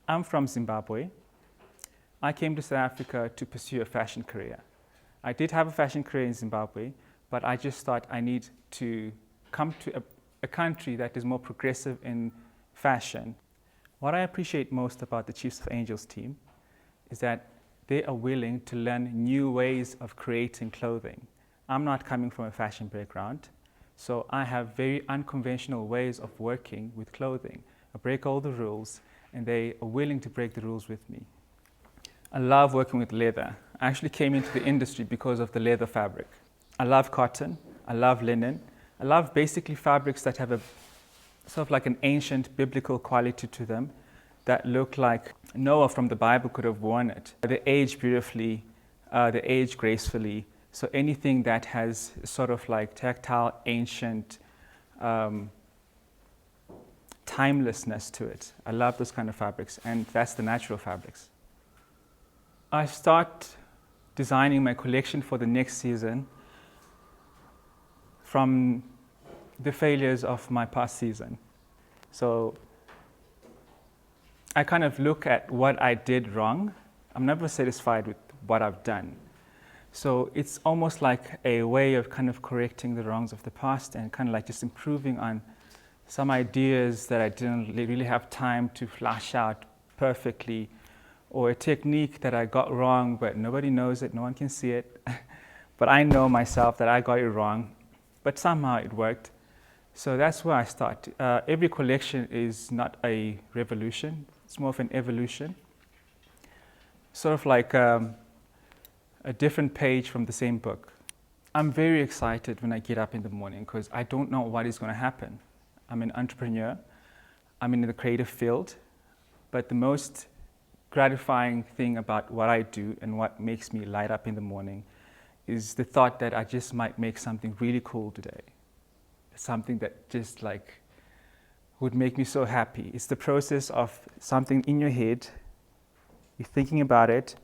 I'm from Zimbabwe. I came to South Africa to pursue a fashion career. I did have a fashion career in Zimbabwe, but I just thought I need to come to a country that is more progressive in fashion. What I appreciate most about the Chiefs of Angels team is that they are willing to learn new ways of creating clothing. I'm not coming from a fashion background, so I have very unconventional ways of working with clothing. I break all the rules, and they are willing to break the rules with me. I love working with leather. I actually came into the industry because of the leather fabric. I love cotton, I love linen, I love basically fabrics that have a sort of like an ancient biblical quality to them that look like Noah from the Bible could have worn it. They age beautifully, they age gracefully. So anything that has sort of like tactile, ancient, timelessness to it. I love those kind of fabrics, and that's the natural fabrics. I start designing my collection for the next season from the failures of my past season. So I kind of look at what I did wrong. I'm never satisfied with what I've done. So it's almost like a way of kind of correcting the wrongs of the past and kind of like just improving on some ideas that I didn't really have time to flash out perfectly, or a technique that I got wrong, but nobody knows it, no one can see it. But I know myself that I got it wrong, but somehow it worked. So that's where I start. Every collection is not a revolution, it's more of an evolution. Sort of like a different page from the same book. I'm very excited when I get up in the morning because I don't know what is going to happen. I'm an entrepreneur, I'm in the creative field, but the most gratifying thing about what I do and what makes me light up in the morning is the thought that I just might make something really cool today. Something that just like would make me so happy. It's the process of something in your head, you're thinking about it,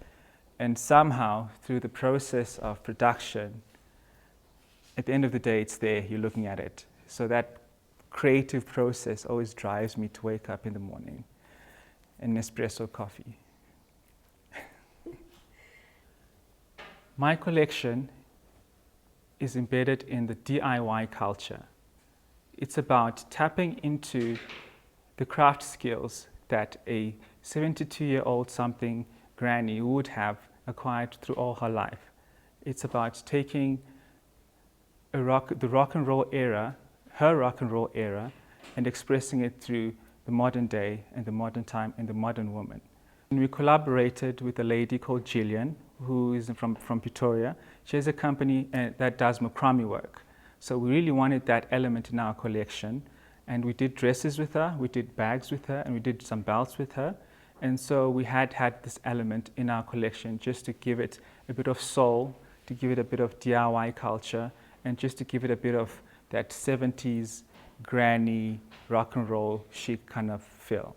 and somehow through the process of production, at the end of the day, it's there, you're looking at it. So that creative process always drives me to wake up in the morning and espresso coffee. My collection is embedded in the DIY culture. It's about tapping into the craft skills that a 72-year-old something granny would have acquired through all her life. It's about taking the rock and roll era, her rock and roll era, and expressing it through the modern day and the modern time and the modern woman. And we collaborated with a lady called Gillian, who is from Pretoria. She has a company that does macrame work. So we really wanted that element in our collection. And we did dresses with her, we did bags with her, and we did some belts with her. And so we had this element in our collection just to give it a bit of soul, to give it a bit of DIY culture, and just to give it a bit of that 70s granny rock and roll chic kind of feel.